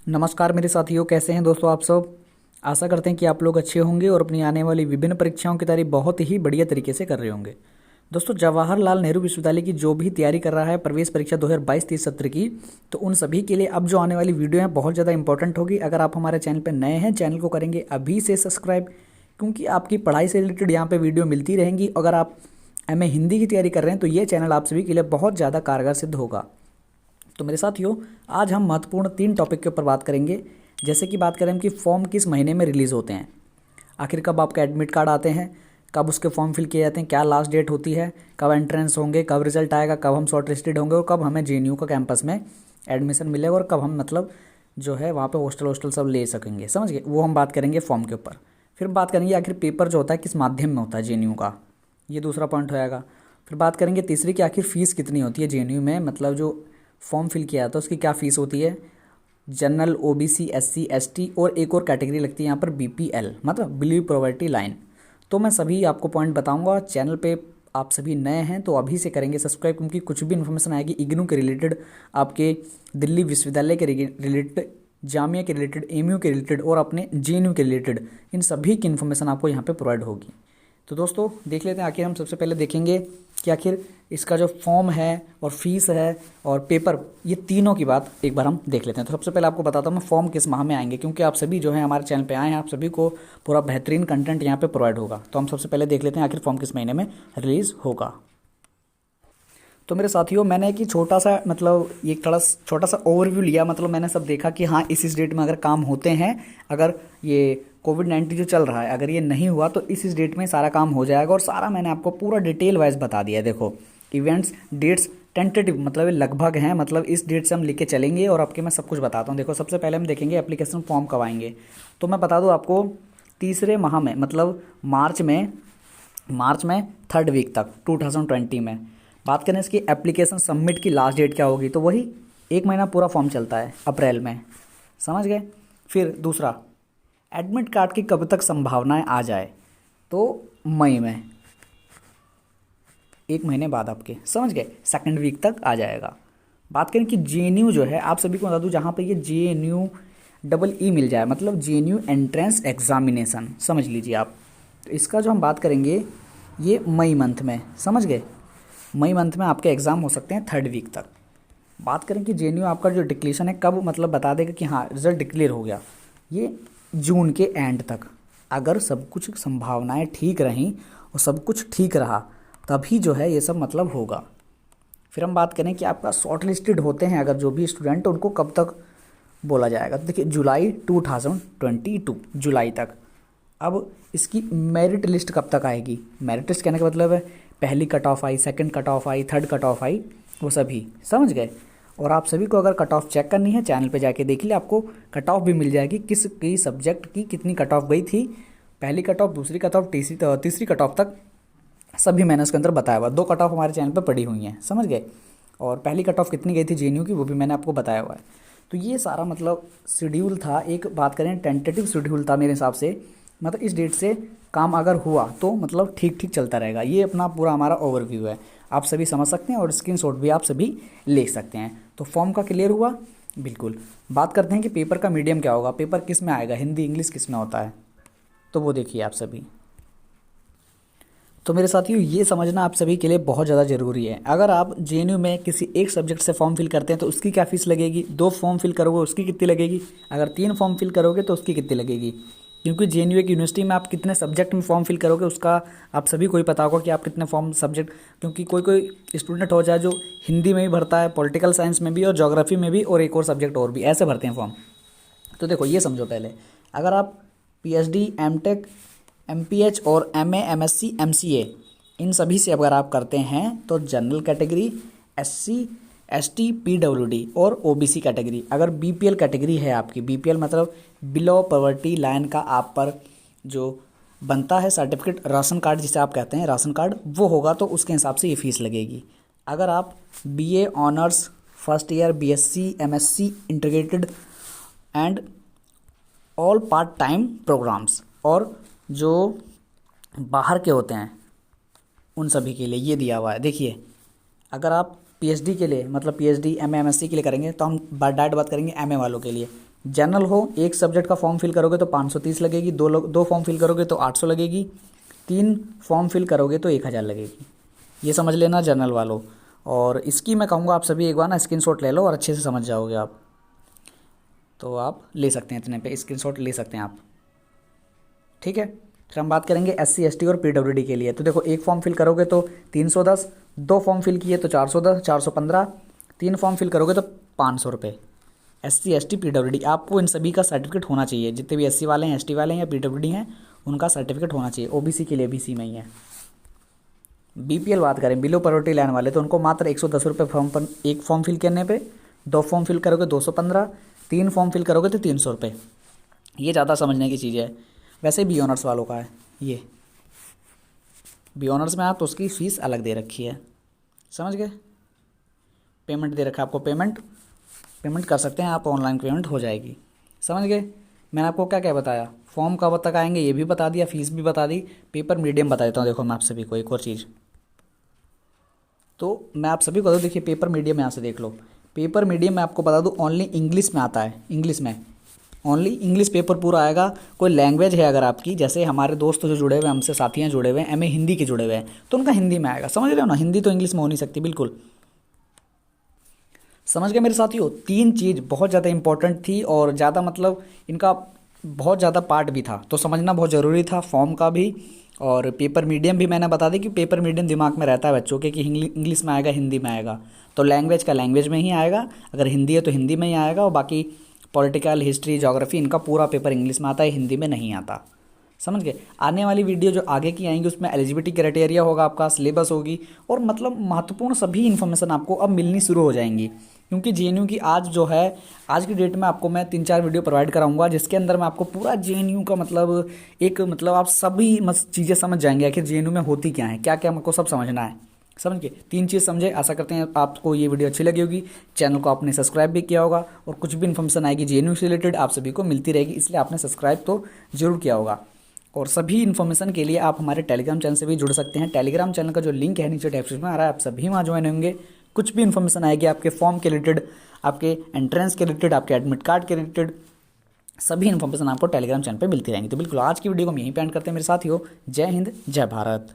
नमस्कार मेरे साथियों, कैसे हैं दोस्तों आप सब। आशा करते हैं कि आप लोग अच्छे होंगे और अपनी आने वाली विभिन्न परीक्षाओं की तैयारी बहुत ही बढ़िया तरीके से कर रहे होंगे। दोस्तों, जवाहरलाल नेहरू विश्वविद्यालय की जो भी तैयारी कर रहा है प्रवेश परीक्षा 2022-23 सत्र की, तो उन सभी के लिए अब जो आने वाली वीडियो है बहुत ज़्यादा इंपॉर्टेंट होगी। अगर आप हमारे चैनल पर नए हैं, चैनल को करेंगे अभी से सब्सक्राइब, क्योंकि आपकी पढ़ाई से रिलेटेड यहाँ पर वीडियो मिलती रहेंगी। अगर आप एमए हिंदी की तैयारी कर रहे हैं तो ये चैनल आप सभी के लिए बहुत ज़्यादा कारगर सिद्ध होगा। तो मेरे साथियों, आज हम महत्वपूर्ण 3 टॉपिक के ऊपर बात करेंगे। जैसे कि बात करें कि फॉर्म किस महीने में रिलीज़ होते हैं, आखिर कब आपका एडमिट कार्ड आते हैं, कब उसके फॉर्म फिल किए जाते हैं, क्या लास्ट डेट होती है, कब एंट्रेंस होंगे, कब रिजल्ट आएगा, कब हम शॉर्ट लिस्टेड होंगे और कब हमें जेएनयू का कैंपस में एडमिशन मिलेगा और कब हम जो है वहाँ पे हॉस्टल सब ले सकेंगे। समझ गए, वो हम बात करेंगे फॉर्म के ऊपर। फिर बात करेंगे आखिर पेपर जो होता है किस माध्यम में होता है जेएनयू का, ये दूसरा पॉइंट होएगा। फिर बात करेंगे तीसरी कि आखिर फ़ीस कितनी होती है जेएनयू में, मतलब जो फॉर्म फिल किया था उसकी क्या फ़ीस होती है। जनरल, ओबीसी, एससी, एसटी और एक और कैटेगरी लगती है यहाँ पर बीपीएल, मतलब बिलो पॉवर्टी लाइन। तो मैं सभी आपको पॉइंट बताऊंगा। चैनल पे आप सभी नए हैं तो अभी से करेंगे सब्सक्राइब, क्योंकि कुछ भी इन्फॉर्मेशन आएगी इग्नू के रिलेटेड, आपके दिल्ली विश्वविद्यालय के रिलेटेड, जामिया के रिलेटेड, एमयू के रिलेटेड और अपने जेएनयू के रिलेटेड, इन सभी की इन्फॉर्मेशन आपको यहाँ पर प्रोवाइड होगी। तो दोस्तों देख लेते हैं, आखिर हम सबसे पहले देखेंगे कि आखिर इसका जो फॉर्म है और फीस है और पेपर, ये तीनों की बात एक बार हम देख लेते हैं। तो सबसे पहले आपको बताता हूँ मैं फॉर्म किस माह में आएंगे, क्योंकि आप सभी जो है हमारे चैनल पे आए हैं, आप सभी को पूरा बेहतरीन कंटेंट यहाँ पे प्रोवाइड होगा। तो हम सबसे पहले देख लेते हैं आखिर फॉर्म किस महीने में रिलीज़ होगा। तो मेरे साथियों, मैंने एक छोटा सा एक थोड़ा छोटा सा ओवरव्यू लिया। मतलब मैंने सब देखा कि हाँ इस डेट में अगर काम होते हैं, अगर ये कोविड-19 जो चल रहा है अगर ये नहीं हुआ तो इस डेट में सारा काम हो जाएगा, और सारा मैंने आपको पूरा डिटेल वाइज बता दिया है। देखो, इवेंट्स, डेट्स टेंटेटिव, मतलब ये लगभग हैं, मतलब इस डेट से हम लेके चलेंगे और आपके मैं सब कुछ बताता हूँ। देखो, सबसे पहले हम देखेंगे एप्लीकेशन फॉर्म कब आएंगे। तो मैं बता दूँ आपको, तीसरे माह में, मतलब मार्च में 3rd वीक तक 2020 में। बात करें इसकी एप्लीकेशन सबमिट की लास्ट डेट क्या होगी, तो वही 1 महीना पूरा फॉर्म चलता है, अप्रैल में। समझ गए। फिर दूसरा, एडमिट कार्ड की कब तक संभावनाएं आ जाए, तो मई में, 1 महीने बाद आपके, समझ गए, 2nd वीक तक आ जाएगा। बात करें कि जेएनयू जो है, आप सभी को बता दूं, जहाँ पे ये जेएनयू डबल ई मिल जाए, मतलब जेएनयू एंट्रेंस एग्जामिनेशन, समझ लीजिए आप। तो इसका जो हम बात करेंगे ये मई मंथ में, समझ गए, मई मंथ में आपके एग्ज़ाम हो सकते हैं 3rd वीक तक। बात करें कि जेएनयू आपका जो डिक्लेरेशन है कब मतलब बता देगा कि हाँ रिजल्ट डिक्लेयर हो गया, ये जून के एंड तक। अगर सब कुछ संभावनाएं ठीक रहीं और सब कुछ ठीक रहा तभी जो है ये सब मतलब होगा। फिर हम बात करें कि आपका शॉर्ट लिस्टेड होते हैं अगर जो भी स्टूडेंट, उनको कब तक बोला जाएगा। तो देखिए, जुलाई 2022, जुलाई तक। अब इसकी मेरिट लिस्ट कब तक आएगी। मेरिट लिस्ट कहने का मतलब है पहली कट ऑफ आई, 2nd कट ऑफ आई, 3rd कट ऑफ आई, वो सभी, समझ गए। और आप सभी को अगर कट ऑफ चेक करनी है, चैनल पे जाके देख लिए, आपको कट ऑफ भी मिल जाएगी, किस की सब्जेक्ट की कितनी कट ऑफ गई थी, पहली कट ऑफ, दूसरी कट ऑफ, तीसरी कट ऑफ तक, सभी मैंने उसके अंदर बताया हुआ। 2 कट ऑफ हमारे चैनल पर पड़ी हुई हैं, समझ गए। और पहली कट ऑफ कितनी गई थी जेएनयू की, वो भी मैंने आपको बताया हुआ है। तो ये सारा शेड्यूल था, एक बात करें टेंटेटिव शेड्यूल था मेरे हिसाब से। मतलब इस डेट से काम अगर हुआ तो ठीक ठीक चलता रहेगा। ये अपना पूरा हमारा ओवरव्यू है, आप सभी समझ सकते हैं और स्क्रीनशॉट भी आप सभी ले सकते हैं। तो फॉर्म का क्लियर हुआ, बिल्कुल। बात करते हैं कि पेपर का मीडियम क्या होगा, पेपर किस में आएगा, हिंदी इंग्लिश किस में होता है, तो वो देखिए आप सभी। तो मेरे साथियों, ये समझना आप सभी के लिए बहुत ज़्यादा ज़रूरी है। अगर आप जेएनयू में किसी एक सब्जेक्ट से फॉर्म फिल करते हैं तो उसकी क्या फ़ीस लगेगी, 2 फॉर्म फिल करोगे उसकी कितनी लगेगी, अगर 3 फॉर्म फिल करोगे तो उसकी कितनी लगेगी। क्योंकि जेएनयू एक यूनिवर्सिटी में आप कितने सब्जेक्ट में फॉर्म फिल करोगे उसका आप सभी को ही पता होगा कि आप कितने फॉर्म सब्जेक्ट, क्योंकि कोई स्टूडेंट हो जाए जो हिंदी में भी भरता है, पॉलिटिकल साइंस में भी और ज्योग्राफी में भी और एक और सब्जेक्ट और भी, ऐसे भरते हैं फॉर्म। तो देखो, ये समझो पहले, अगर आप पीएचडी, एमटेक, एमपीएच और एमए, एमएससी, एमसीए, इन सभी से अगर आप करते हैं तो general category, SC, ST, PWD और ओबीसी कैटेगरी, अगर बीपीएल कैटेगरी है आपकी, बीपीएल मतलब बिलो पॉवर्टी लाइन का आप पर जो बनता है सर्टिफिकेट, राशन कार्ड जिसे आप कहते हैं, राशन कार्ड, वो होगा तो उसके हिसाब से ये फीस लगेगी। अगर आप BA honours first year, BSc, MSc integrated and all part time programmes, और जो बाहर के होते हैं उन सभी के लिए ये दिया हुआ है। देखिए, अगर आप पीएचडी के लिए, मतलब पीएचडी, एमए, एमएससी के लिए करेंगे तो हम डायरेक्ट बात करेंगे एमए वालों के लिए, जनरल हो, एक सब्जेक्ट का फॉर्म फिल करोगे तो 530 लगेगी, दो फॉर्म फिल करोगे तो 800 लगेगी, 3 फॉर्म फिल करोगे तो 1000 लगेगी। ये समझ लेना जनरल वालों। और इसकी मैं कहूँगा आप सभी एक बार ना स्क्रीनशॉट ले लो और अच्छे से समझ जाओगे आप। तो आप ले सकते हैं, इतने पे स्क्रीनशॉट ले सकते हैं आप, ठीक है। फिर हम बात करेंगे SC ST और PWD के लिए। तो देखो, एक फॉर्म फिल करोगे तो 310, 2 फॉर्म फिल किए तो 410, 415, 3 फॉर्म फिल करोगे तो 500 रुपये। SC ST PWD आपको इन सभी का सर्टिफिकेट होना चाहिए, जितने भी SC वाले हैं, ST वाले हैं या PWD हैं, उनका सर्टिफिकेट होना चाहिए। OBC के लिए भी सी में ही है। BPL बात करें, बिलो पॉवर्टी लाइन वाले, तो उनको मात्र 110 रुपये फॉर्म पर, एक फॉर्म फिल करने पे। 2 फॉर्म फिल करोगे 215, 3 फॉर्म फिल करोगे तो 300 रुपये। ये ज़्यादा समझने की चीज़ है। वैसे बी ऑनर्स वालों का है ये, बी ऑनर्स में आप तो उसकी फ़ीस अलग दे रखी है, समझ गए। पेमेंट दे रखा है आपको, पेमेंट कर सकते हैं आप, ऑनलाइन पेमेंट हो जाएगी, समझ गए। मैंने आपको क्या क्या बताया, फॉर्म कब तक आएंगे ये भी बता दिया, फीस भी बता दी, पेपर मीडियम बता देता हूँ। देखो मैं आप सभी को एक और चीज़, तो मैं आप सभी को तो देखिए पेपर मीडियम यहाँ से देख लो। पेपर मीडियम में आपको बता दूँ ओनली इंग्लिश में आता है, इंग्लिश में ओनली इंग्लिश पेपर पूरा आएगा। कोई लैंग्वेज है अगर आपकी, जैसे हमारे दोस्त जो जुड़े हुए हैं हमसे, साथियाँ जुड़े हुए हैं MA हिंदी के जुड़े हुए हैं, तो उनका हिंदी में आएगा, समझ रहे हो ना। हिंदी तो इंग्लिश में हो नहीं सकती बिल्कुल, समझ गए मेरे साथियों। 3 चीज़ बहुत ज़्यादा इंपॉर्टेंट थी और ज़्यादा मतलब इनका बहुत ज़्यादा पार्ट भी था, तो समझना बहुत ज़रूरी था, फॉर्म का भी और पेपर मीडियम भी। मैंने बता दी कि पेपर मीडियम दिमाग में रहता है बच्चों के कि इंग्लिश में आएगा, हिंदी में आएगा, तो लैंग्वेज का लैंग्वेज में ही आएगा, अगर हिंदी है तो हिंदी में ही आएगा, और बाकी पॉलिटिकल, हिस्ट्री, ज्योग्राफी इनका पूरा पेपर इंग्लिश में आता है, हिंदी में नहीं आता, समझ गए। आने वाली वीडियो जो आगे की आएंगी उसमें एलिजिबिलिटी क्राइटेरिया होगा, आपका सिलेबस होगी, और मतलब महत्वपूर्ण सभी इन्फॉर्मेशन आपको अब मिलनी शुरू हो जाएंगी। क्योंकि JNU की आज जो है, आज की डेट में आपको मैं 3-4 वीडियो प्रोवाइड कराऊंगा, जिसके अंदर मैं आपको पूरा JNU का मतलब एक मतलब आप सभी चीज़ें समझ जाएंगे, आखिर JNU में होती क्या है, क्या क्या आपको सब समझना है, समझ के 3 चीज़ समझे। आशा करते हैं आपको ये वीडियो अच्छी लगी होगी, चैनल को आपने सब्सक्राइब भी किया होगा, और कुछ भी इन्फॉर्मेशन आएगी JNU से रिलेटेड आप सभी को मिलती रहेगी, इसलिए आपने सब्सक्राइब तो जरूर किया होगा। और सभी इन्फॉर्मेशन के लिए आप हमारे टेलीग्राम चैनल से भी जुड़ सकते हैं। टेलीग्राम चैनल का जो लिंक है नीचे डिस्क्रिप्शन में आ रहा है, आप सभी वहाँ ज्वाइन होंगे। कुछ भी इन्फॉर्मेशन आएगी आपके फॉर्म के रिलेटेड, आपके एंट्रेंस के रिलेटेड, आपके एडमिट कार्ड के रिलेटेड, सभी इन्फॉर्मेशन आपको टेलीग्राम चैनल पे मिलती रहेंगी। तो बिल्कुल आज की वीडियो को हम यहीं पे एंड करते हैं मेरे साथियों। जय हिंद, जय भारत।